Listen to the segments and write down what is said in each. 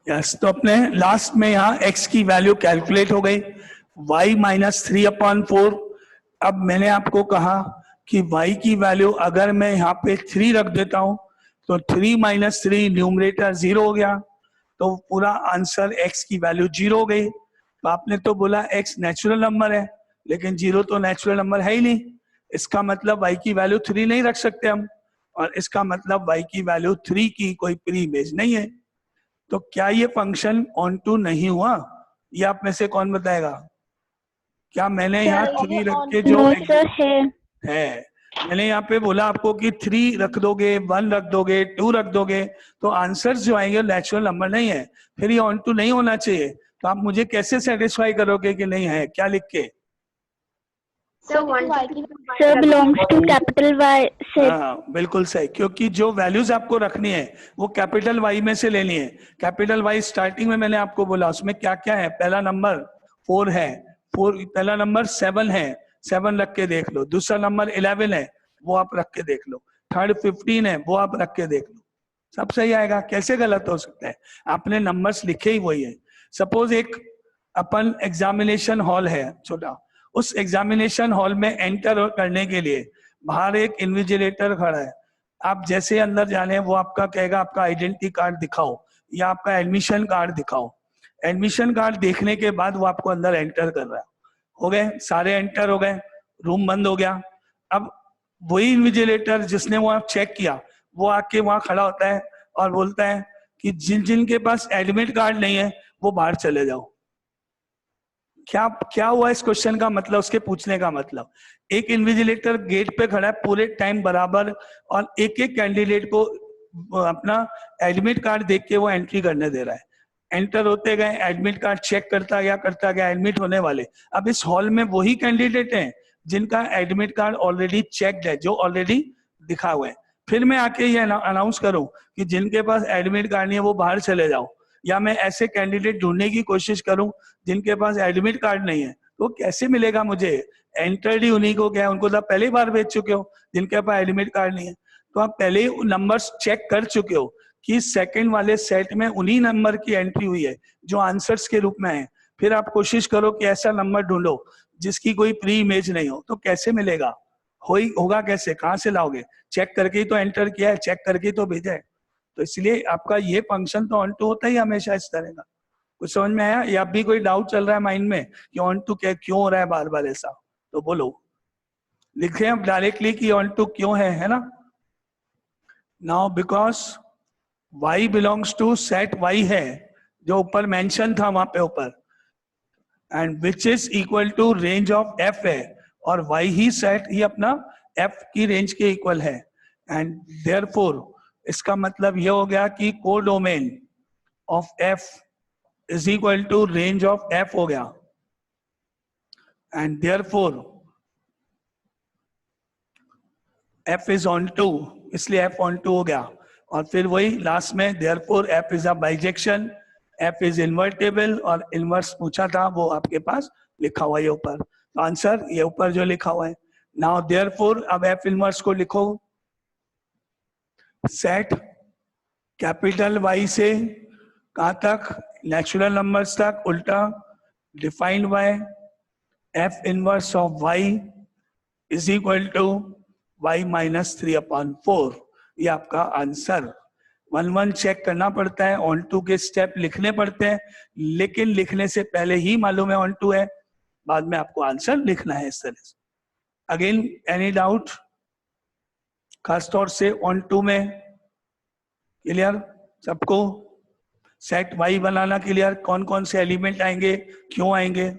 Yes, तो अपने last में यहाँ x की वैल्यू कैलकुलेट हो गई, y माइनस 3/4। अब मैंने आपको कहा कि y की वैल्यू अगर मैं यहाँ पे 3 रख देता हूं तो 3 माइनस 3 न्यूमरेटर 0 हो गया, तो पूरा आंसर x की वैल्यू 0 हो गई। तो आपने तो बोला x नेचुरल नंबर है, लेकिन 0 तो नेचुरल नंबर है ही नहीं, इसका मतलब y की वैल्यू 3 नहीं रख सकते हम, और इसका मतलब y की वैल्यू 3 की कोई प्री इमेज नहीं है। तो क्या ये फंक्शन ऑन टू नहीं हुआ? ये आप में से कौन बताएगा? क्या मैंने यहाँ 3 रख के जो नो सर है, मैंने यहाँ पे बोला आपको कि 3 रख दोगे, 1 रख दोगे, 2 रख दोगे, तो आंसर्स जो आएंगे नेचुरल नंबर नहीं है, फिर ये ऑन टू नहीं होना चाहिए। तो आप मुझे कैसे सेटिस्फाई करोगे कि नहीं है? क्या लिख के? Sir belongs to capital Y से। हाँ बिल्कुल सही, क्योंकि जो वैल्यूज आपको रखनी है वो कैपिटल वाई में से लेनी है। कैपिटल वाई स्टार्टिंग में मैंने आपको बोला उसमें क्या क्या है, पहला नंबर 4 है, 4, पहला नंबर 7 है, 7 रख के देख लो, दूसरा नंबर 11 है वो आप रख के देख लो, थर्ड 15 है वो आप रख के देख लो, सब सही आएगा। कैसे गलत हो सकता है? आपने नंबर्स लिखे ही वही है। सपोज एक अपन एग्जामिनेशन हॉल है छोटा, उस एग्जामिनेशन हॉल में एंटर करने के लिए बाहर एक इन्विजिलेटर खड़ा है, आप जैसे अंदर जाने वो आपका कहेगा आपका आइडेंटिटी कार्ड दिखाओ या आपका एडमिशन कार्ड दिखाओ। एडमिशन कार्ड देखने के बाद वो आपको अंदर एंटर कर रहा है। हो गए सारे एंटर हो गए, रूम बंद हो गया। अब वही इन्विजिलेटर जिसने वो चेक किया वो आके वहां खड़ा होता है और बोलता है कि जिन जिन के पास एडमिट कार्ड नहीं है वो बाहर चले जाओ। क्या क्या हुआ इस क्वेश्चन का मतलब, उसके पूछने का मतलब? एक इन्विजिलेटर गेट पे खड़ा है पूरे टाइम बराबर और एक एक कैंडिडेट को अपना एडमिट कार्ड देख के वो एंट्री करने दे रहा है। एंटर होते गए, एडमिट कार्ड चेक करता गया, एडमिट होने वाले। अब इस हॉल में वही कैंडिडेट हैं जिनका एडमिट कार्ड ऑलरेडी चेक्ड है, जो ऑलरेडी दिखा हुआ है। फिर मैं आके ये अनाउंस करूं कि जिनके पास एडमिट कार्ड नहीं है वो बाहर चले जाओ, या मैं ऐसे कैंडिडेट ढूंढने की कोशिश करूं जिनके पास एडमिट कार्ड नहीं है, तो कैसे मिलेगा मुझे? एंटर्ड ही उन्हीं को क्या, उनको तो पहली बार भेज चुके हो जिनके पास एडमिट कार्ड नहीं है, तो आप पहले ही नंबर्स चेक कर चुके हो कि सेकंड वाले सेट में उन्हीं नंबर की एंट्री हुई है जो आंसर्स के रूप में है। फिर आप कोशिश करो कि ऐसा नंबर ढूंढो जिसकी कोई प्री इमेज नहीं हो, तो कैसे मिलेगा? होगा कैसे, कहां से लाओगे? चेक करके ही तो एंटर किया है, चेक करके ही तो भेजा है। तो इसलिए आपका ये फंक्शन तो ऑन टू होता ही हमेशा इस तरह का। कुछ समझ में आया? या भी कोई डाउट चल रहा है माइंड में कि ऑन टू क्या क्यों हो रहा है बार बार ऐसा? तो बोलो, लिखे हम डायरेक्टली कि ऑन टू क्यों है ना? Now because y belongs to set y है जो ऊपर मेंशन था वहां पे ऊपर, and which is equal to range of f है, और y ही सेट ही अपना f की रेंज के इक्वल है, एंड देयरफॉर इसका मतलब यह हो गया कि codomain of f is equal to range of f हो गया, and therefore f is onto, इसलिए f ऑन टू हो गया। और फिर वही लास्ट में therefore f is a bijection, f is invertible, और इनवर्स पूछा था वो आपके पास लिखा हुआ है ऊपर, तो आंसर ये ऊपर जो लिखा हुआ है। नाउ देयरफॉर अब f इनवर्स को लिखो, सेट कैपिटल Y से कहां तक? नेचुरल नंबर्स तक उल्टा, defined by f inverse of y is equal to y minus 3/4। ये आपका आंसर। 1-1 चेक करना पड़ता है, ऑन टू के स्टेप लिखने पड़ते हैं, लेकिन लिखने से पहले ही मालूम है ऑन टू है, बाद में आपको आंसर लिखना है इस तरह से। Again any doubt? खासतौर से ऑन टू में क्लियर सबको? सेट वाई बनाना क्लियर? कौन कौन से एलिमेंट आएंगे, क्यों आएंगे?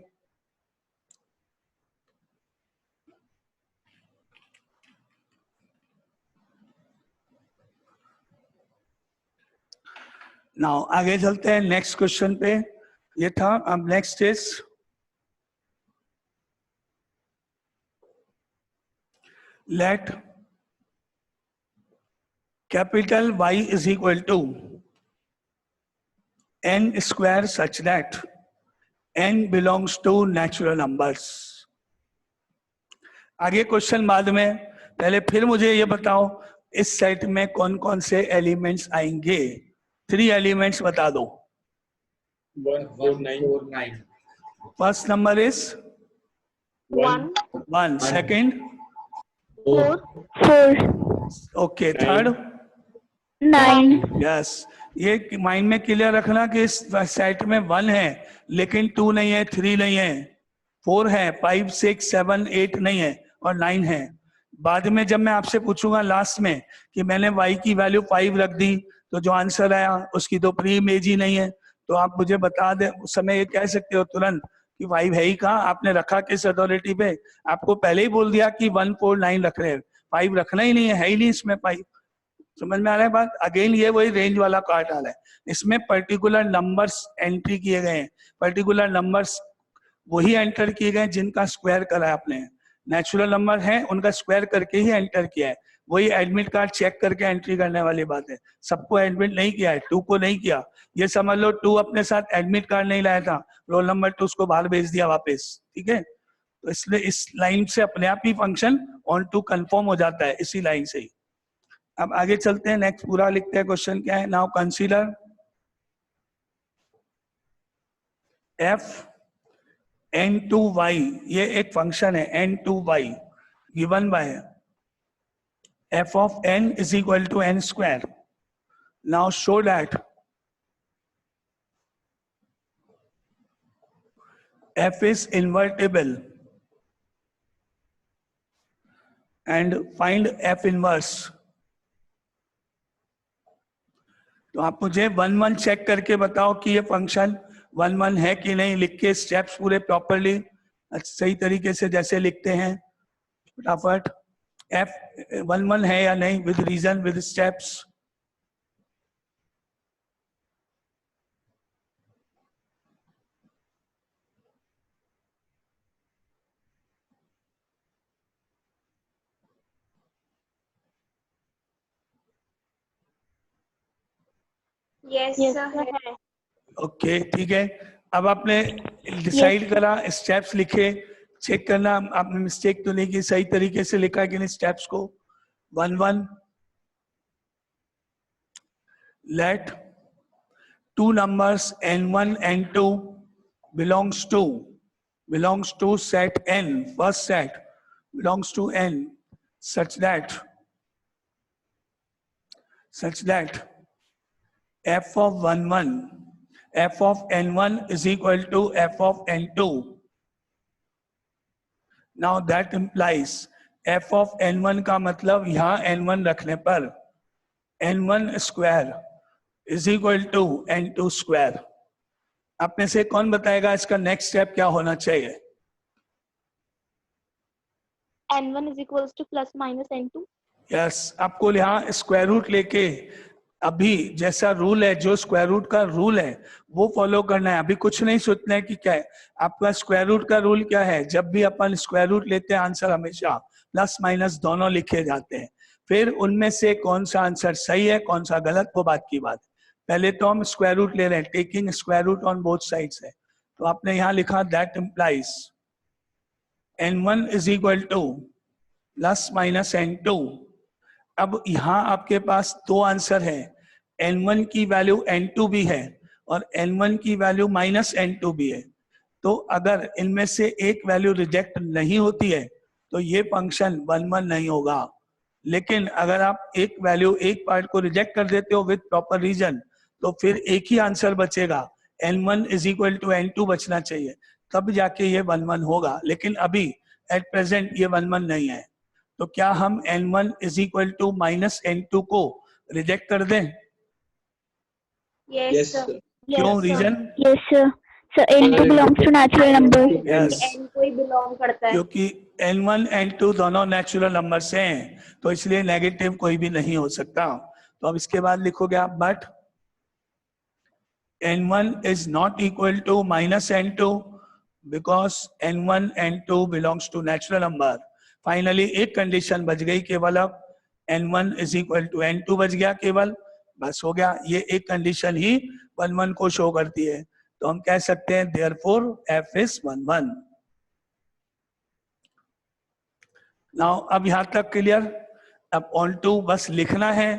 नाउ आगे चलते हैं नेक्स्ट क्वेश्चन पे। ये था, अब next is let capital Y is equal to n square such that n belongs to natural numbers. आगे क्वेश्चन बाद में, पहले फिर मुझे ये बताओ इस सेट में कौन कौन से एलिमेंट्स आएंगे? 3 एलिमेंट्स बता दो। 149. First number is 1. 1. Second, 4. 4. okay. Third, 9. Yes ये माइंड में क्लियर रखना कि इस सेट में 1 है लेकिन 2 नहीं है, 3 नहीं है, 4 है, 5, 6, 7, 8 नहीं है और 9 है। बाद में जब मैं आपसे पूछूंगा लास्ट में कि मैंने y की वैल्यू 5 रख दी तो जो आंसर आया उसकी तो प्री इमेज ही नहीं है, तो आप मुझे बता दें उस समय ये कह सकते हो तुरंत कि 5 है ही कहाँ, आपने रखा किस अथॉरिटी पे? आपको पहले ही बोल दिया कि 1, 4, 9 रख रहे हैं, 5 रखना ही नहीं है ही नहीं इसमें 5। समझ में आ रहा है बात? अगेन ये वही रेंज वाला कार्ड आ रहा है, इसमें पर्टिकुलर नंबर्स एंट्री किए गए हैं, पर्टिकुलर नंबर्स वही एंटर किए गए जिनका स्क्वायर करा है आपने। नेचुरल नंबर है उनका स्क्वायर करके ही एंटर किया है, वही एडमिट कार्ड चेक करके एंट्री करने वाली बात है। सबको एडमिट नहीं किया है, 2 को नहीं किया, ये समझ लो 2 अपने साथ एडमिट कार्ड नहीं लाया था, रोल नंबर 2 उसको बाहर भेज दिया वापस, ठीक है? तो इसलिए इस लाइन से अपने आप ही फंक्शन ऑन टू कंफर्म हो जाता है, इसी लाइन से ही। अब आगे चलते हैं, नेक्स्ट पूरा लिखते हैं, क्वेश्चन क्या है। Now consider f n to y, ये एक फंक्शन है n to y given by f of n is equal to n square. Now show that f is invertible and find f inverse. तो आप मुझे 1, 1 check करके बताओ कि ये फंक्शन 1, 1 है कि नहीं, लिख के स्टेप्स पूरे प्रॉपरली सही तरीके से जैसे लिखते हैं फटाफट। f 1, 1 है या नहीं, with reason, with steps. Yes Yes, sir sir. है। ओके ठीक है, अब आपने डिसाइड करा, स्टेप्स लिखे, चेक करना आपने मिस्टेक तो नहीं की, सही तरीके से लिखा है कि नहीं स्टेप्स को। 1, 1 let 2 numbers n1 n2 belongs to set n, first set belongs to n such that f of 1, 1, f of n1 is equal to f of n2. Now that implies f of n1 का मतलब यहाँ n1 रखने पर n1 square is equal to n2 square. आप में से कौन बताएगा इसका नेक्स्ट स्टेप क्या होना चाहिए? N1 is equals to plus minus N2. Yes आपको यहाँ स्क्वायर रूट लेके अभी जैसा रूल है, जो स्क्वायर रूट का रूल है वो फॉलो करना है। अभी कुछ नहीं सोचना है कि क्या है आपका स्क्वायर रूट का रूल क्या है। जब भी अपन स्क्वायर रूट लेते हैं आंसर हमेशा प्लस माइनस दोनों लिखे जाते हैं, फिर उनमें से कौन सा आंसर सही है कौन सा गलत वो बात की बात है। पहले तो हम स्क्वायर रूट ले रहे हैं, taking square root on both sides है। तो आपने यहाँ लिखा that implies n1 is equal to plus minus n2। अब यहाँ आपके पास दो आंसर है, n1 की वैल्यू n2 भी है और n1 की वैल्यू माइनस n2 भी है। तो अगर इनमें से एक वैल्यू रिजेक्ट नहीं होती है तो ये फंक्शन 1, 1 नहीं होगा। लेकिन अगर आप एक वैल्यू एक पार्ट को रिजेक्ट कर देते हो विद प्रॉपर रीजन तो फिर एक ही आंसर बचेगा, n1 is equal to n2 बचना चाहिए, तब जाके ये 1, 1 होगा। लेकिन अभी एट प्रेजेंट ये 1, 1 नहीं है। तो क्या हम n1 is equal to minus n2 को रिजेक्ट कर दें? Yes sir. क्यों, reason? Yes, sir. So N2 belongs to natural number. Yes. n को ही बिलोंग करता है। क्योंकि n1 n2 दोनों नेचुरल नंबर से हैं तो इसलिए नेगेटिव कोई भी नहीं हो सकता। तो अब इसके बाद लिखोगे आप but n1 is not equal to minus n2 because n1 n2 belongs to natural number। Finally एक कंडीशन बच गई केवल, अब n1 is equal to n2 बच गया केवल, बस हो गया। ये एक कंडीशन ही 1, 1 को शो करती है। तो हम कह सकते हैं therefore f is 1, 1। नाउ अब यहां तक क्लियर। अब ऑन टू बस लिखना है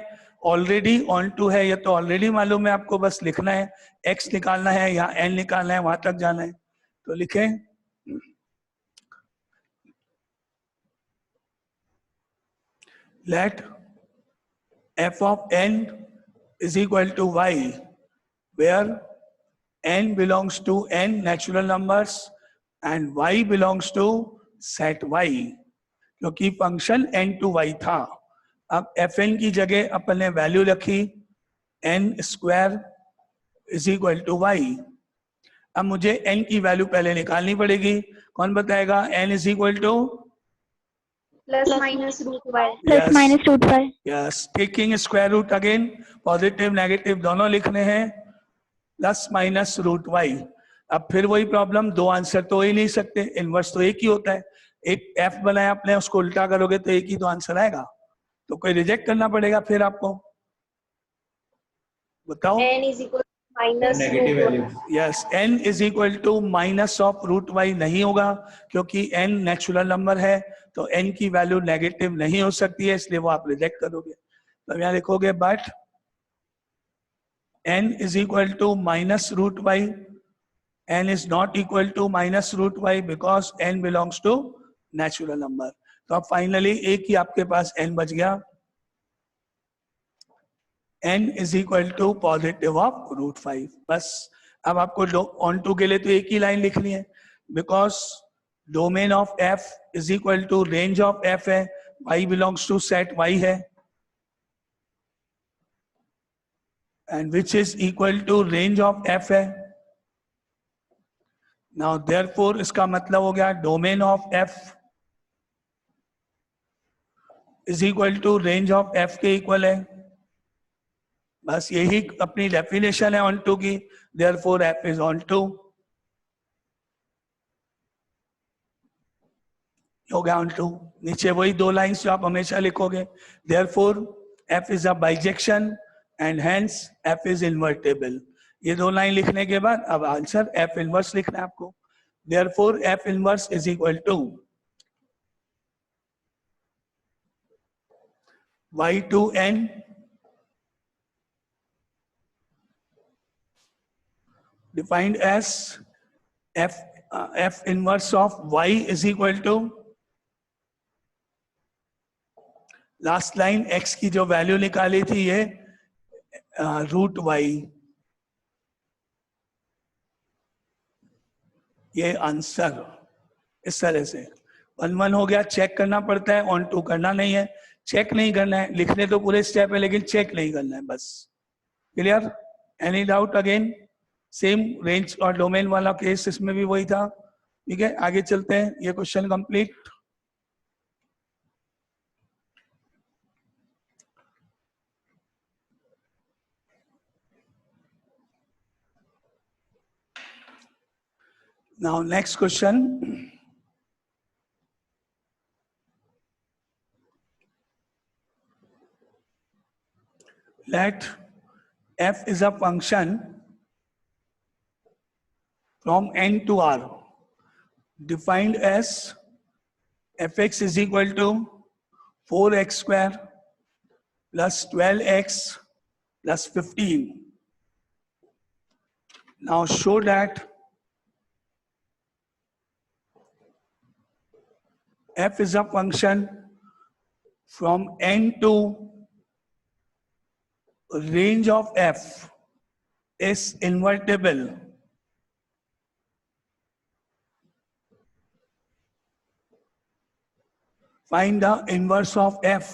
ऑलरेडी ऑन टू है, ये तो ऑलरेडी मालूम है आपको, बस लिखना है, x निकालना है या n निकालना है, वहां तक जाना है, तो लिखें let f of n is equal to y where n belongs to n natural numbers and y belongs to set y, क्योंकि फंक्शन n to y था। अब fn की जगह अपन ने वैल्यू रखी n square is equal to y। अब मुझे n की वैल्यू पहले निकालनी पड़ेगी, कौन बताएगा? n is equal to plus minus root y. Plus minus root y. Yes, taking square root again, positive negative दोनों लिखने हैं, प्लस माइनस रूट वाई। अब फिर वही प्रॉब्लम, दो आंसर तो हो ही नहीं सकते, इनवर्स तो एक ही होता है, एक एफ बनाया आपने, उसको उल्टा करोगे तो एक ही तो आंसर आएगा, तो कोई रिजेक्ट करना पड़ेगा फिर आपको, बताओ। n is equal minus negative value. Yes, n is equal to minus of root y नहीं होगा, क्योंकि n नेचुरल नंबर है, तो n की वैल्यू नेगेटिव नहीं हो सकती है, इसलिए वो आप रिजेक्ट करोगे। तो यहाँ लिखोगे but n is equal to minus root y, n is not equal to minus root y because n belongs to natural number। तो अब फाइनली एक ही आपके पास n बच गया, n is equal to positive of root 5। बस अब आपको on to के लिए तो एक ही लाइन लिखनी है, because domain of f is equal to range of f है, y belongs to set y है, and which is equal to range of f है। now therefore इसका मतलब हो गया domain of f is equal to range of f के equal है, बस यही अपनी डेफिनेशन है ऑन टू की, therefore f is on to, हो गया ऑन टू। नीचे वही दो लाइंस जो आप हमेशा लिखोगे, therefore f is a bijection and hence f is invertible। ये दो लाइन लिखने के बाद अब आंसर f इनवर्स लिखना है आपको, therefore f inverse is equal to y to n defined as f inverse of y is equal to last line x की जो वैल्यू निकाली थी ये रूट वाई, ये आंसर इस तरह से 1-1 हो गया। चेक करना पड़ता है, ऑन टू करना नहीं है, चेक नहीं करना है, लिखने तो पूरे स्टेप है लेकिन चेक नहीं करना है, बस। Clear? Any doubt? Again same range और डोमेन वाला केस इसमें भी वही था, ठीक है। आगे चलते हैं, ये question complete. Now next question. Let f is a function from n to r defined as fx is equal to 4x square plus 12x plus 15. Now show that f is a function from n to range of f is invertible. Find the inverse of f.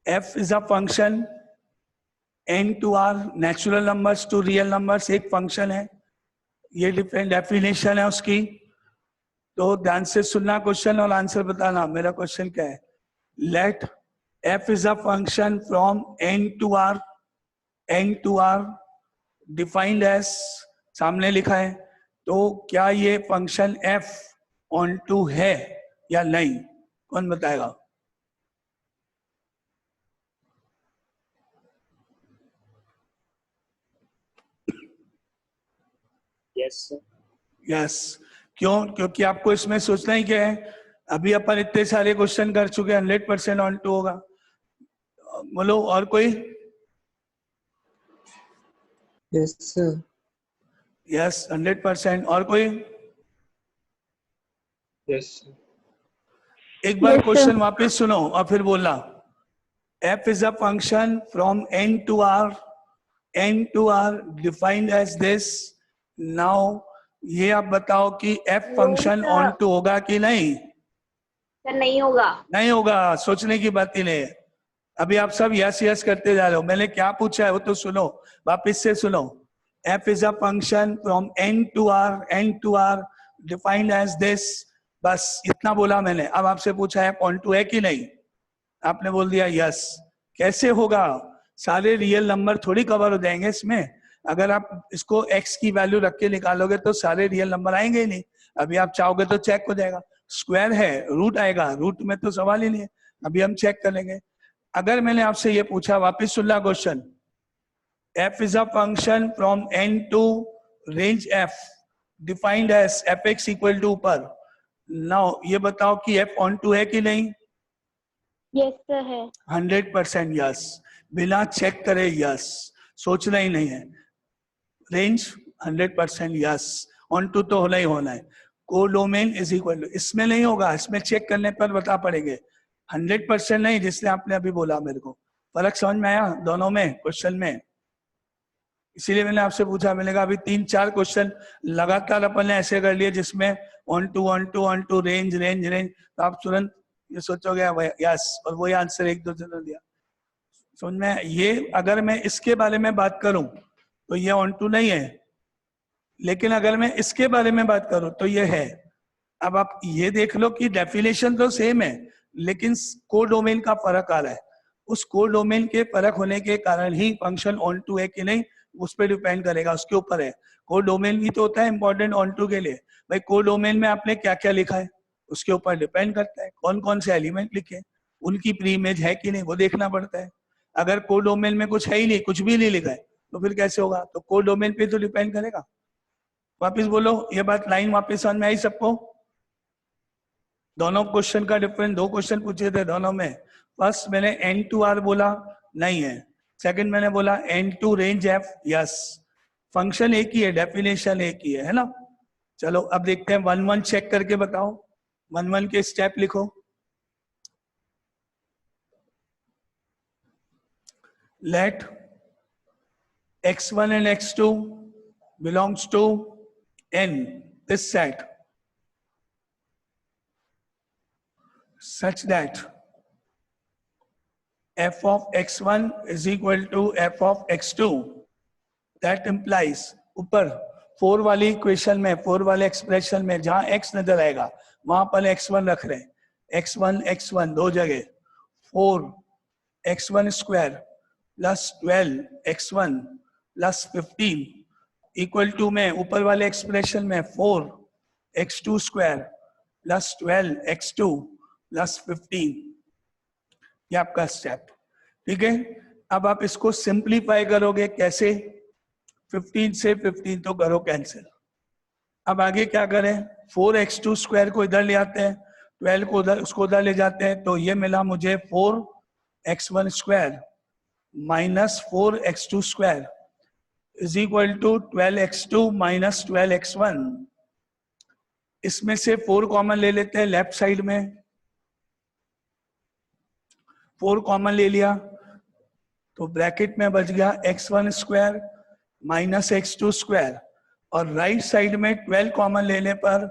f is a function n to r, natural numbers to real numbers एक function है, ये different definition है उसकी। तो ध्यान से सुनना question और आंसर बताना। मेरा क्वेश्चन क्या है? Let f is a function from n to r defined as, सामने लिखा है, तो क्या ये फंक्शन f ऑन टू है या नहीं? कौन बताएगा? यस यस, क्यों? क्योंकि आपको इसमें सोचना ही क्या है, अभी अपन इतने सारे क्वेश्चन कर चुके, 100% ऑन टू होगा। बोलो और कोई? Yes sir. यस 100%। और कोई? Yes sir. एक बार Yes, sir. क्वेश्चन वापस सुनो और फिर बोलना। f is a function from n to r defined as this. now ये आप बताओ कि f function sir. Onto होगा कि नहीं? सर नहीं होगा। नहीं होगा, सोचने की बात ही नहीं है। अभी आप सब यस यस करते जा रहे हो, मैंने क्या पूछा है वो तो सुनो, वापस से सुनो। f is a function from n to r defined as this, बस इतना बोला मैंने। अब आपसे पूछा है ऑन टू है कि नहीं, आपने बोल दिया यस। कैसे होगा? सारे रियल नंबर थोड़ी कवर हो जाएंगे इसमें। अगर आप इसको x की वैल्यू रख के निकालोगे तो सारे रियल नंबर आएंगे ही नहीं। अभी आप चाहोगे तो चेक हो जाएगा। स्क्वायर है, रूट आएगा, रूट में तो सवाल ही नहीं है। अभी हम चेक करेंगे। अगर मैंने आपसे ये पूछा, वापिस सुन ला question, f is a function from n to range f defined as fx equal to ऊपर। नाउ ये बताओ कि f ऑन टू है कि नहीं? Yes, sir है। 100% यस, बिना चेक करे यस, सोचना ही नहीं है। रेंज 100% यस, ऑन टू तो होना ही होना है। कोडोमेन इज इक्वल टू, इसमें नहीं होगा, इसमें चेक करने पर बता पड़ेंगे। 100% नहीं, जिसने आपने अभी बोला मेरे को। फर्क समझ में आया दोनों में क्वेश्चन में? इसीलिए मैंने आपसे पूछा। मैंने कहा अभी 3-4 क्वेश्चन लगातार अपन ने ऐसे कर लिए जिसमें onto range range range, तो आप तुरंत ये सोचोगे यस, और वही आंसर एक दो जन दिया। समझ में? ये अगर मैं इसके बारे में बात करूं तो ये ऑन टू नहीं है, लेकिन अगर मैं इसके बारे में बात करूं तो ये है। अब आप ये देख लो कि डेफिनेशन तो सेम है, लेकिन कोडोमेन का फर्क आ रहा है। उस कोडोमेन के फर्क होने के कारण ही फंक्शन ऑन टू है कि नहीं उस पर डिपेंड करेगा, उसके ऊपर है। कोडोमेन भी तो होता है इंपॉर्टेंट ऑन टू के लिए। भाई कोडोमेन में आपने क्या क्या लिखा है उसके ऊपर डिपेंड करता है, कौन कौन से एलिमेंट लिखे, उनकी प्री इमेज है कि नहीं वो देखना पड़ता है। अगर कोडोमेन में कुछ है ही नहीं, कुछ भी नहीं लिखा है, तो फिर कैसे होगा? तो कोडोमेन पे तो डिपेंड करेगा। वापिस बोलो, ये बात लाइन वापिस समझ में आई सबको? दोनों क्वेश्चन का डिफरेंस, 2 क्वेश्चन पूछे थे दोनों में। फर्स्ट मैंने n to r बोला, नहीं है। सेकंड मैंने बोला n to range f, yes. Function एक ही है, डेफिनेशन एक ही है ना? चलो अब देखते हैं 1-1 चेक करके बताओ। 1-1 के स्टेप लिखो। Let x1 and x2 belongs to n, this set, such that f of x1 is equal to f of x2. That implies ऊपर 4 वाली इक्वेशन में, 4 वाले एक्सप्रेशन में जहां x नजर आएगा वहां पर x1 रख रहे हैं। x1 दो जगह, 4x1 square plus 12x1 plus 15 equal to में ऊपर वाले एक्सप्रेशन में 4x2 square plus 12x2 plus 15। ये आपका स्टेप, ठीक है। अब आप इसको सिंप्लीफाई करोगे कैसे? 15 से 15 तो करो कैंसिल। अब आगे क्या करें? 4x2 स्क्वायर को इधर ले आते हैं, 12 को उधर, उसको उधर ले जाते हैं, तो ये मिला मुझे 4x1 square minus 4x2 square is equal to 12x2 minus 12x1। इसमें से 4 कॉमन ले लेते हैं लेफ्ट साइड में, 4 कॉमन ले लिया तो ब्रैकेट में बच गया x1 square minus x2 square, और राइट साइड में 12 कॉमन लेने पर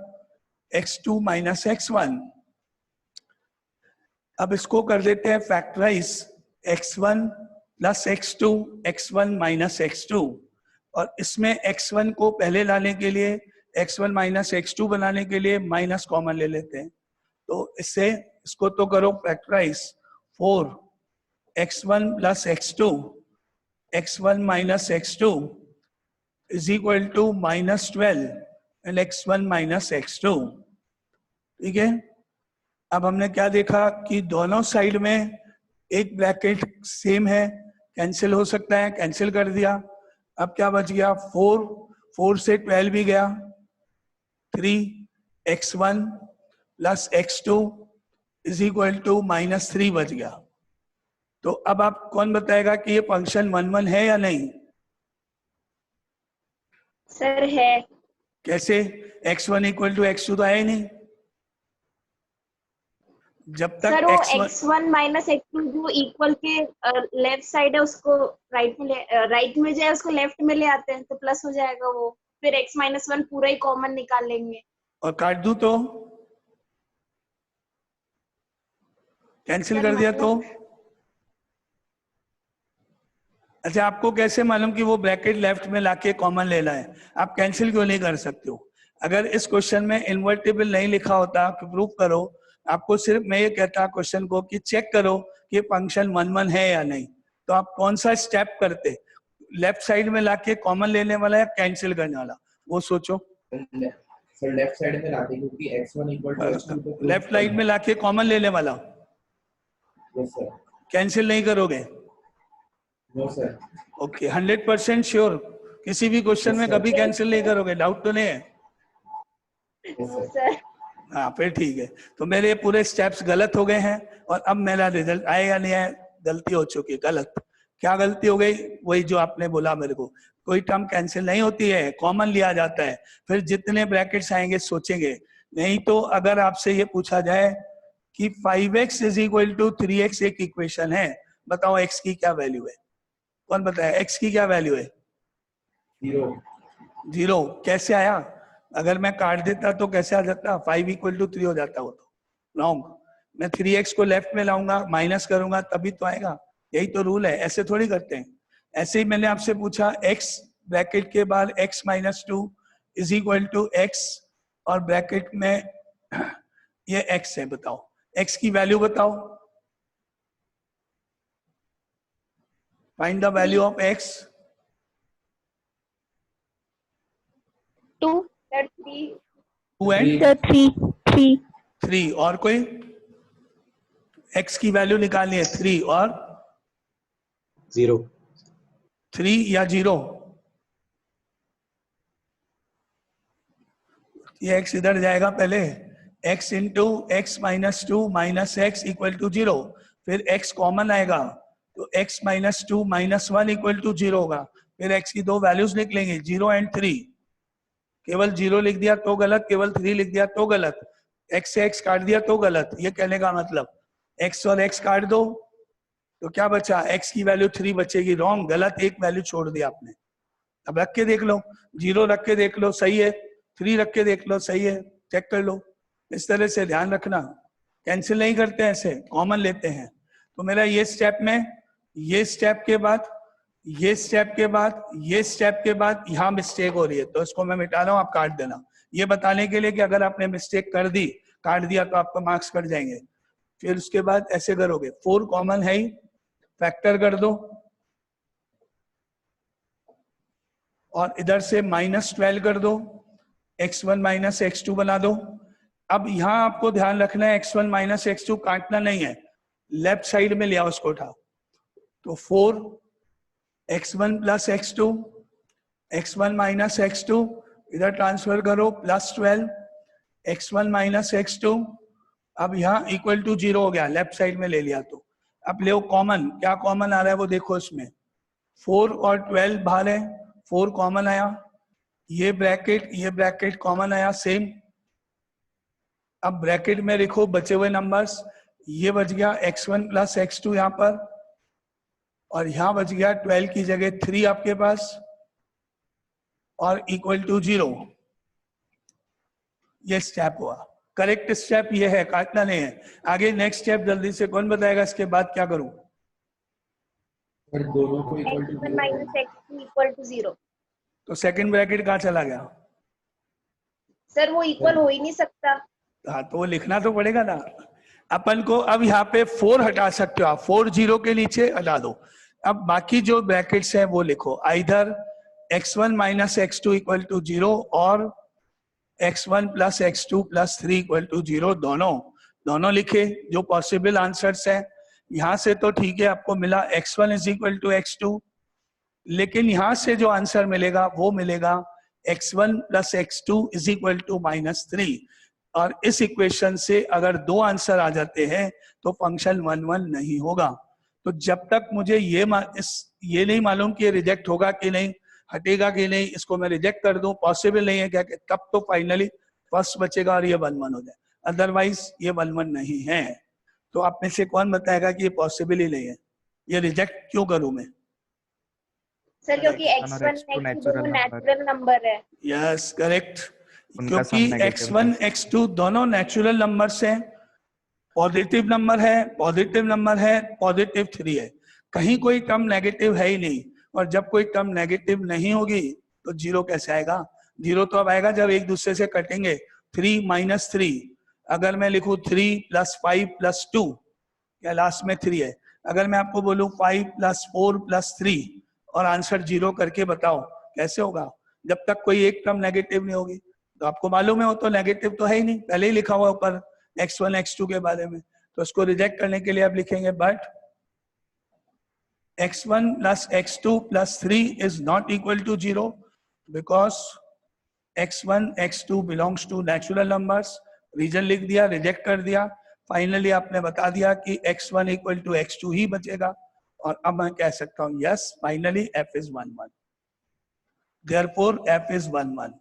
x2 माइनस x1। अब इसको कर देते हैं factorise, x1 plus x2, x1 minus x2, और इसमें x1 को पहले लाने के लिए, x1 माइनस x2 बनाने के लिए माइनस कॉमन ले लेते हैं। तो इससे इसको तो करो factorise, 4x1 plus x2, x1 minus x2 is equal to minus 12 and x1 minus x2, ठीक है। अब हमने क्या देखा कि दोनों साइड में एक ब्रैकेट सेम है, कैंसिल हो सकता है, कैंसिल कर दिया। अब क्या बच गया? 4 से 12 भी गया, 3 x1 plus x2 is equal to -3 बच गया। तो अब आप कौन बताएगा कि ये फंक्शन 1 है या नहीं? सर है। कैसे? x1 इक्वल टू x2 तो है ही नहीं। जब तक सर वो x1 x1 माइनस x2 जो इक्वल के लेफ्ट साइड है उसको राइट में जाए उसको लेफ्ट में ले आते हैं तो प्लस हो जाएगा वो, फिर x माइनस 1 पूरा ही कॉमन निकाल लेंगे। और काट दूं तो कैंसिल सर कर दिया तो? मतलब अच्छा, आपको कैसे मालूम कि वो ब्रैकेट लेफ्ट में लाके कॉमन लेना है? आप कैंसिल क्यों नहीं कर सकते हो? अगर इस क्वेश्चन में इन्वर्टिबल नहीं लिखा होता कि प्रूव करो, आपको सिर्फ मैं ये कहता क्वेश्चन को कि चेक करो कि फंक्शन 1 है या नहीं, तो आप कौन सा स्टेप करते? लेफ्ट साइड में लाके कॉमन लेने वाला या कैंसिल करने वाला, वो सोचो। सर लेफ्ट साइड में लाते क्योंकि x1 इक्वल टू x2 तो लेफ्ट साइड में लाके कॉमन लेने वाला, यस सर। कैंसिल नहीं करोगे? No sir. Okay, 100% sure? किसी भी क्वेश्चन में कभी कैंसिल नहीं करोगे? डाउट तो नहीं है? No sir. हाँ, फिर ठीक है। तो मेरे ये पूरे स्टेप्स गलत हो गए हैं और अब मेरा रिजल्ट आएगा नहीं है, गलती हो चुकी है। गलत क्या गलती हो गई? वही जो आपने बोला मेरे को, कोई टर्म कैंसिल नहीं होती है, कॉमन लिया जाता है। फिर जितने ब्रैकेट्स आएंगे सोचेंगे। नहीं तो अगर आपसे ये पूछा जाए कि 5x is equal to 3x एक इक्वेशन है, बताओ x की क्या वैल्यू है? कौन बताया x की क्या वैल्यू है? 0। कैसे आया? अगर मैं काट देता तो कैसे आ जाता? 5 इक्वल टू 3 हो जाता। वो तो रॉन्ग। मैं 3x को लेफ्ट में लाऊंगा, माइनस करूंगा तभी तो आएगा। यही तो रूल है, ऐसे थोड़ी करते हैं। ऐसे ही मैंने आपसे पूछा x ब्रैकेट के बाद x minus 2 is equal to x और ब्रैकेट में ये x है, बताओ x की वैल्यू बताओ। Find the value of x। 2 sir 3। 2 and sir 3 3 और कोई? x की वैल्यू निकालनी है 3 और 0। 3 या 0? ये x इधर जाएगा पहले, x into x minus 2 minus x equal to 0, फिर x कॉमन आएगा तो x minus 2 minus 1 equal to 0 होगा। फिर x की दो वैल्यूज निकलेंगे 0 एंड 3। केवल 0 लिख दिया तो गलत, केवल 3 लिख दिया तो गलत, x से x काट दिया तो गलत। ये कहने का मतलब x और x काट दो तो क्या बचा? x की वैल्यू 3 बचेगी। रॉन्ग, गलत, एक वैल्यू छोड़ दिया आपने। अब रख के देख लो, 0 रख के देख लो सही है, 3 रख के देख लो सही है, चेक कर लो। इस तरह से ध्यान रखना, कैंसिल नहीं करते, ऐसे कॉमन लेते हैं। तो मेरा ये स्टेप में, ये स्टेप के बाद, ये स्टेप के बाद, ये स्टेप के बाद यहाँ मिस्टेक हो रही है तो इसको मैं मिटा रहा हूँ, आप काट देना। ये बताने के लिए कि अगर आपने मिस्टेक कर दी, काट दिया तो आपको मार्क्स कट जाएंगे। फिर उसके बाद ऐसे करोगे, 4 कॉमन है ही, फैक्टर कर दो और इधर से -12 कर दो, x1 माइनस x2 बना दो। अब यहां आपको ध्यान रखना है x1 माइनस x2 काटना नहीं है, लेफ्ट साइड में ले आओ उसको उठा। तो 4 x1 plus x2, x1 minus x2 इधर ट्रांसफर करो, +12 x1 माइनस x2। अब यहाँ इक्वल टू 0 हो गया, लेफ्ट साइड में ले लिया तो। अब ले कॉमन, क्या कॉमन आ रहा है वो देखो इसमें, 4 और 12 बाहर है, 4 कॉमन आया, ये ब्रैकेट कॉमन आया सेम। अब ब्रैकेट में लिखो बचे हुए नंबर्स, ये बच गया x1 प्लस x2 यहाँ पर, और यहाँ बच गया 12 की जगह 3 आपके पास, और इक्वल टू 0। ये स्टेप हुआ, करेक्ट स्टेप ये है, काटना नहीं है। आगे नेक्स्ट स्टेप जल्दी से कौन बताएगा इसके बाद क्या करूं? सर दोनों को equal to x1 minus x2 equal to 0। तो सेकंड ब्रैकेट कहाँ चला गया? सर वो इक्वल हो ही नहीं सकता। हाँ, तो वो लिखना तो पड़ेगा ना अपन को। अब यहाँ पे 4 हटा सकते हो आप, 4 0 के नीचे हटा दो। अब बाकी जो ब्रैकेट्स हैं वो लिखो, either x1 minus x2 equal to 0 और x1 plus x2 plus 3 equal to 0, दोनों लिखे जो पॉसिबल आंसर्स है। यहां से तो ठीक है, आपको मिला x1 is equal to x2, लेकिन यहां से जो आंसर मिलेगा वो मिलेगा x1 plus x2 is equal to -3। और इस इक्वेशन से अगर 2 आंसर आ जाते हैं तो फंक्शन 1 1 नहीं होगा। तो जब तक मुझे ये नहीं मालूम कि ये रिजेक्ट होगा कि नहीं, हटेगा कि नहीं, इसको मैं रिजेक्ट कर दूं, पॉसिबल नहीं है क्या, तब तो फाइनली फर्स्ट बचेगा और ये 1 1 हो जाए, अदरवाइज ये 1 1 नहीं है। तो आप में से कौन बताएगा कि ये पॉसिबल ही नहीं है, ये रिजेक्ट क्यों करूं मैं? सर क्योंकि x1 x2 दोनों नेचुरल नंबर है। यस करेक्ट, उनका क्योंकि सम negative x1 x2 दोनों नेचुरल नंबर्स हैं, पॉजिटिव नंबर है, पॉजिटिव नंबर है, पॉजिटिव 3 है, कहीं कोई टर्म नेगेटिव है ही नहीं। और जब कोई टर्म नेगेटिव नहीं होगी तो जीरो कैसे आएगा? जीरो तो अब आएगा जब एक दूसरे से कटेंगे। 3 माइनस 3, अगर मैं लिखूं 3 प्लस 5 प्लस 2, या लास्ट में 3 है, अगर मैं आपको बोलूं 5 प्लस 4 प्लस 3 और आंसर जीरो करके बताओ, कैसे होगा? जब तक कोई एक टर्म नेगेटिव नहीं होगी। तो आपको मालूम है वो तो नेगेटिव तो है ही नहीं, पहले ही लिखा हुआ ऊपर x1 x2 के बारे में। तो उसको रिजेक्ट करने के लिए आप लिखेंगे but x1 plus x2 plus 3 is not equal to 0 because x1 x2 belongs to natural numbers। Reason लिख दिया, रिजेक्ट कर दिया, फाइनली आपने बता दिया कि x1 इक्वल टू x2 ही बचेगा। और अब मैं कह सकता हूं yes finally f is 1 1, therefore f is 1 1।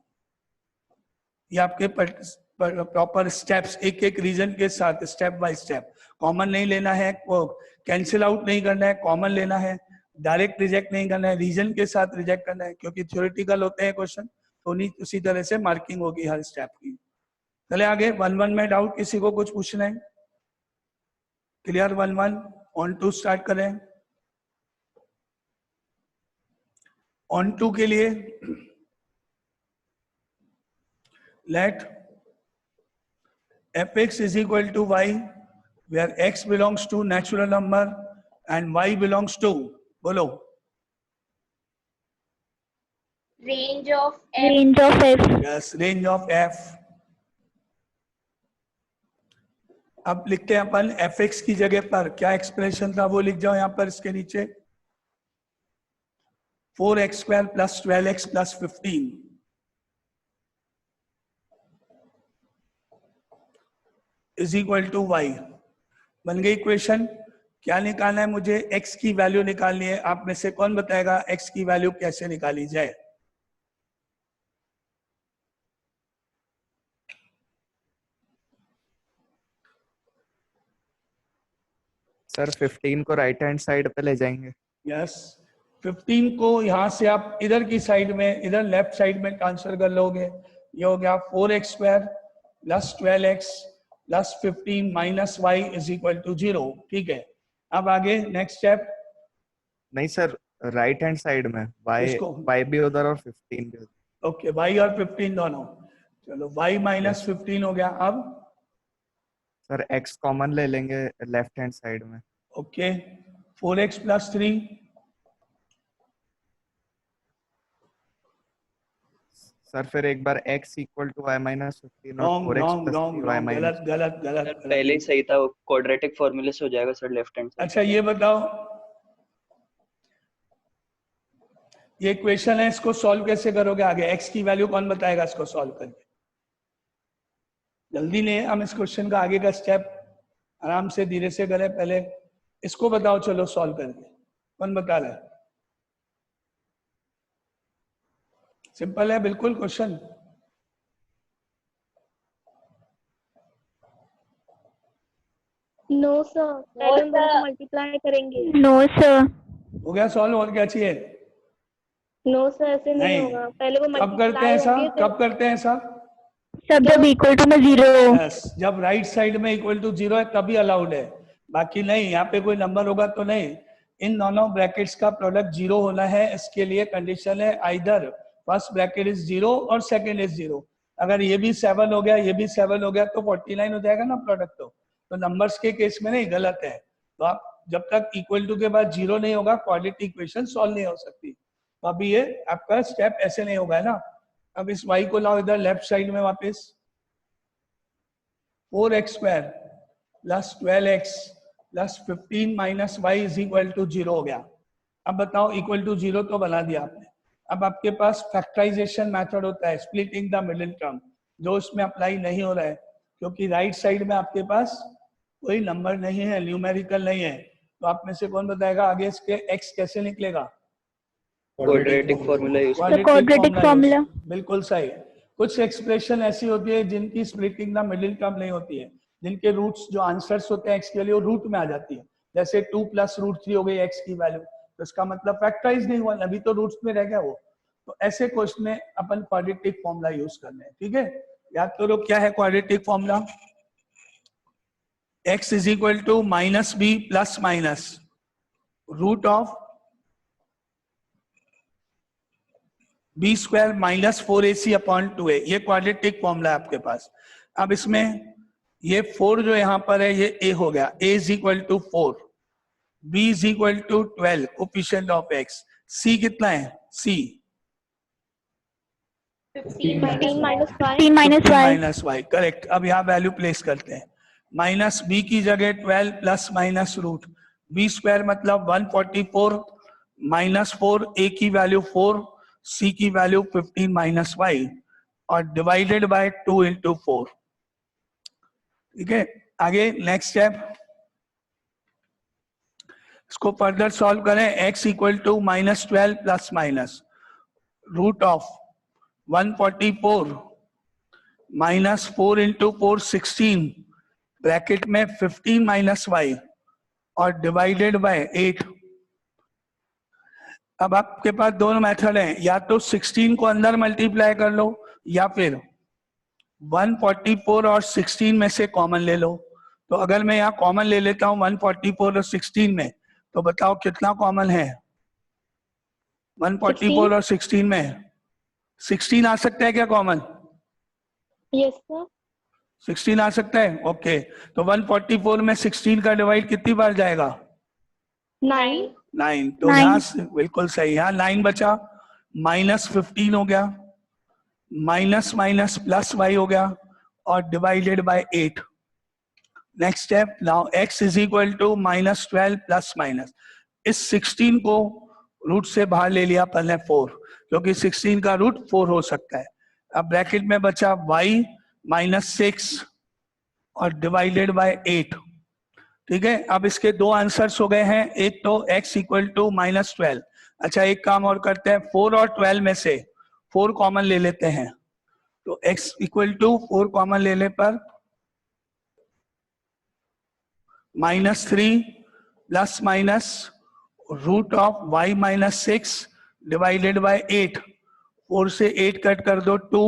ये आपके प्रॉपर स्टेप्स, एक एक रीजन के साथ स्टेप बाय स्टेप, कॉमन नहीं लेना है, वो कैंसिल आउट नहीं करना है, कॉमन लेना है, डायरेक्ट रिजेक्ट नहीं करना है, रीजन के साथ रिजेक्ट करना है, क्योंकि थ्योरेटिकल होते हैं क्वेश्चन, तो उसी तरह से मार्किंग होगी हर स्टेप की। चले आगे, 1 1 में डाउट किसी को कुछ पूछना है? क्लियर 1 1 ऑन टू स्टार्ट करें। ऑन टू के लिए let fx is equal to y where x belongs to natural number and y belongs to, बोलो, range of f। Range of f. yes range of f। अब लिखते हैं अपन fx की जगह पर क्या एक्सप्रेशन था वो लिख जाओ यहां पर इसके नीचे, 4x square plus 12x plus 15 is equal to y। बन गई इक्वेशन। क्या निकालना है मुझे? x की वैल्यू निकालनी है। आप में से कौन बताएगा x की वैल्यू कैसे निकाली जाए? सर 15 को राइट हैंड साइड पे ले जाएंगे। यस 15 को यहां से आप इधर की साइड में, इधर लेफ्ट साइड में ट्रांसफर कर लोगे। ये हो गया 4x square plus 12x plus 15 minus y is equal to 0। ठीक है, अब आगे नेक्स्ट स्टेप। नहीं सर, राइट हैंड साइड में y भी उधर और 15 भी उधर। ओके, y और 15 दोनों। चलो y माइनस 15 हो गया। अब सर x कॉमन ले लेंगे लेफ्ट हैंड साइड में। ओके, 4x प्लस 3, सर फिर एक बार x equal to y minus 15 और wrong 4x wrong plus wrong 3y wrong, minus. गलत गलत गलत सर गलत। पहले ही सही था, क्वाड्रेटिक फॉर्मूले से हो जाएगा सर लेफ्ट हैंड साइड। अच्छा ये बताओ, ये इक्वेशन है, इसको सॉल्व कैसे करोगे आगे? x की वैल्यू कौन बताएगा इसको सॉल्व करके? जल्दी नहीं, हम इस क्वेश्चन का आगे का स्टेप आराम से धीरे से करें। पहले इसको बताओ, चलो सॉल्व करके। कौन बता रहा है? सिंपल है बिल्कुल क्वेश्चन। No sir. पहले हम दोनों को मल्टीप्लाई करेंगे। No sir. हो गया सॉल्व, और क्या चाहिए? No sir, ऐसे नहीं नहीं। होगा। पहले वो कब करते हैं ऐसा? कब करते हैं ऐसा? सब जब इक्वल टू में 0। यस, जब राइट साइड में इक्वल टू 0 है तभी अलाउड है, बाकी नहीं। यहाँ पे कोई नंबर होगा तो नहीं। इन दोनों ब्रैकेट्स का प्रोडक्ट 0 होना है, इसके लिए कंडीशन है आइदर फर्स्ट ब्रैकेट इज 0 और सेकंड इज 0। अगर ये भी 7 हो गया, ये भी 7 हो गया तो 49 हो जाएगा ना प्रोडक्ट। तो नंबर्स के केस में नहीं, गलत है। तो आप जब तक इक्वल टू के बाद 0 नहीं होगा क्वाड्रेटिक इक्वेशन सॉल्व नहीं हो सकती। तो अभी ये आपका स्टेप ऐसे नहीं होगा ना। अब इस y को लाओ इधर लेफ्ट साइड में वापस, 4x square plus 12x plus 15 minus y is equal to 0 हो गया। अब बताओ, इक्वल टू 0 तो बना दिया आपने। अब आपके पास फैक्टराइजेशन मेथड होता है, स्प्लिटिंग द मिडिल टर्म, जो इसमें अप्लाई नहीं हो रहा है। क्योंकि राइट साइड में आपके पास कोई नंबर नहीं है, न्यूमेरिकल नहीं है। तो आप में से कौन बताएगा आगे इसके x कैसे निकलेगा? Quadratic formula use quadratic formula. बिल्कुल सही। कुछ एक्सप्रेशन ऐसी होती है जिनकी स्प्लिटिंग द मिडिल टर्म नहीं होती है, जिनके रूट्स जो आंसर्स होते हैं x के लिए वो रूट में आ जाती है। जैसे 2 + √3 हो गई x की वैल्यू, तो इसका मतलब फैक्टराइज नहीं हुआ, अभी तो रूट्स में रह गया वो। तो ऐसे क्वेश्चन में अपन क्वाड्रेटिक फॉर्मूला यूज करने हैं, ठीक है। याद करो क्या है quadratic formula? x = -b ± root of b² - 4ac/2a, ये क्वाड्रेटिक फॉर्मूला है आपके पास। अब इसमें ये 4 जो यहाँ पर है ये a हो गया, a = 4, b = 12 coefficient of x, c कितना है? c 15 minus y. 15 - y, correct. अब यहाँ वैल्यू प्लेस करते हैं, माइनस b की जगह 12 ± रूट b² मतलब 144 -4, a की वैल्यू 4, c की वैल्यू 15 - y और डिवाइडेड बाय 2 × 4, ठीक है। आगे नेक्स्ट स्टेप, इसको फर्दर सॉल्व करें। x = -12 ± रूट ऑफ 144 -4 × 4 16 ब्रैकेट में 15 - y और डिवाइडेड बाय 8। अब आपके पास दोनों मेथड हैं, या तो 16 को अंदर मल्टीप्लाई कर लो या फिर 144 और 16 में से कॉमन ले लो। तो अगर मैं यहाँ कॉमन ले लेता हूँ 144 और 16 में, तो बताओ कितना कॉमन है? 144 और 16 में 16 आ सकता है क्या कॉमन? Yes sir. 16 आ सकता है, ओके। तो 144 में 16 का डिवाइड कितनी बार जाएगा? 9. 9। तो यहाँ से बिल्कुल सही, यहाँ 9 बचा, -15 हो गया, माइनस माइनस प्लस y हो गया और divided by 8। Next step, now x = -12 plus minus, इस 16 को रूट से बाहर ले लिया पहले 4, क्योंकि 16 का रूट 4 हो सकता है। अब ब्रैकेट में बचा y -6 और डिवाइडेड बाय 8, ठीक है। अब इसके दो आंसर्स हो गए हैं, एक तो x = -12। अच्छा एक काम और करते हैं, 4 और 12 में से 4 कॉमन ले लेते हैं, तो x = 4 कॉमन लेने पर -3 plus minus root of y -6 divided by 8। 4 से 8 कट कर दो 2,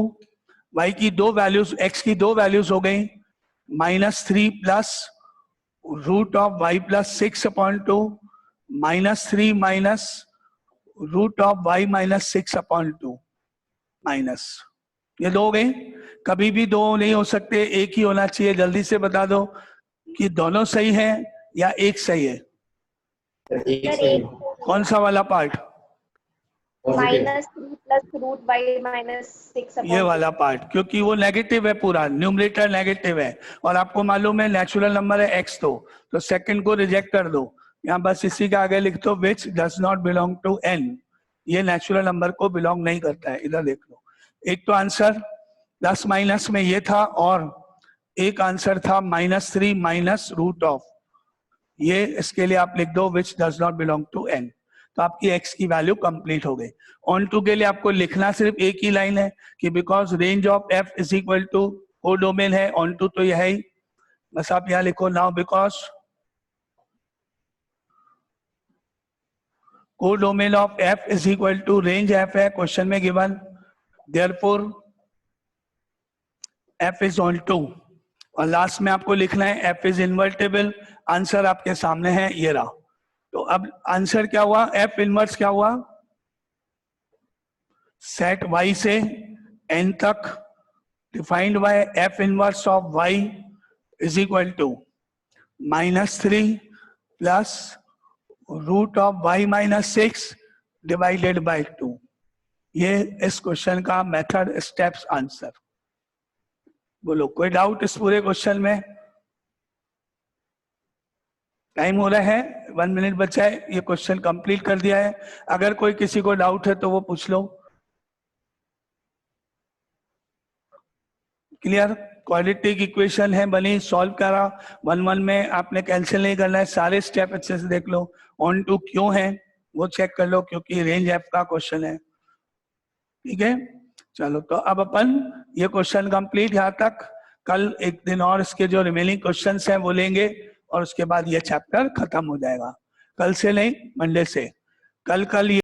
y की दो वैल्यूज, x की दो वैल्यूज हो गई, -3 plus root of y +6/2 -3 minus root of y -6/2 minus, ये दो हो गई। कभी भी दो नहीं हो सकते, एक ही होना चाहिए। जल्दी से बता दो कि दोनों सही है या एक सही है? कौन सा वाला पार्ट? -3 प्लस रूट बाई -6 ये वाला पार्ट, क्योंकि वो नेगेटिव है, पूरा न्यूमरेटर नेगेटिव है और आपको मालूम है नेचुरल नंबर है x, तो सेकंड को रिजेक्ट कर दो। यहाँ बस इसी के आगे लिख दो which does not belong to n, ये नेचुरल नंबर को बिलोंग नहीं करता है। इधर देख लो, एक तो आंसर प्लस माइनस में ये था और एक आंसर था -3 माइनस रूट ऑफ, ये इसके लिए आप लिख दो which does not belong to n। तो आपकी x की वैल्यू कंप्लीट हो गई। ऑन टू के लिए आपको लिखना सिर्फ एक ही लाइन है कि because range of f = codomain है, ऑन टू तो यह है ही, बस आप यहाँ लिखो now because codomain of f = range f है क्वेश्चन में given, therefore f is onto. और लास्ट में आपको लिखना है f इज इन्वर्टेबल। आंसर आपके सामने है, ये रहा। तो अब आंसर क्या हुआ, f इनवर्स क्या हुआ, सेट y से n तक defined by f inverse of y = -3 plus root of y -6 divided by 2। ये इस क्वेश्चन का मेथड, स्टेप्स, आंसर। बोलो कोई डाउट इस पूरे क्वेश्चन में? टाइम हो रहा है, 1 मिनट बचा है, ये क्वेश्चन कंप्लीट कर दिया है। अगर कोई किसी को डाउट है तो वो पूछ लो। क्लियर? क्वाड्रेटिक इक्वेशन है बनी, सॉल्व करा, 1 में आपने कैंसिल नहीं करना है, सारे स्टेप अच्छे से देख लो। ऑन टू क्यों है वो चेक कर लो, क्योंकि रेंज एफ का क्वेश्चन है, ठीक है। चलो तो अब अपन ये क्वेश्चन कंप्लीट यहाँ तक, कल एक दिन और इसके जो रिमेनिंग क्वेश्चंस हैं वो लेंगे और उसके बाद ये चैप्टर खत्म हो जाएगा। कल से नहीं, मंडे से। कल ये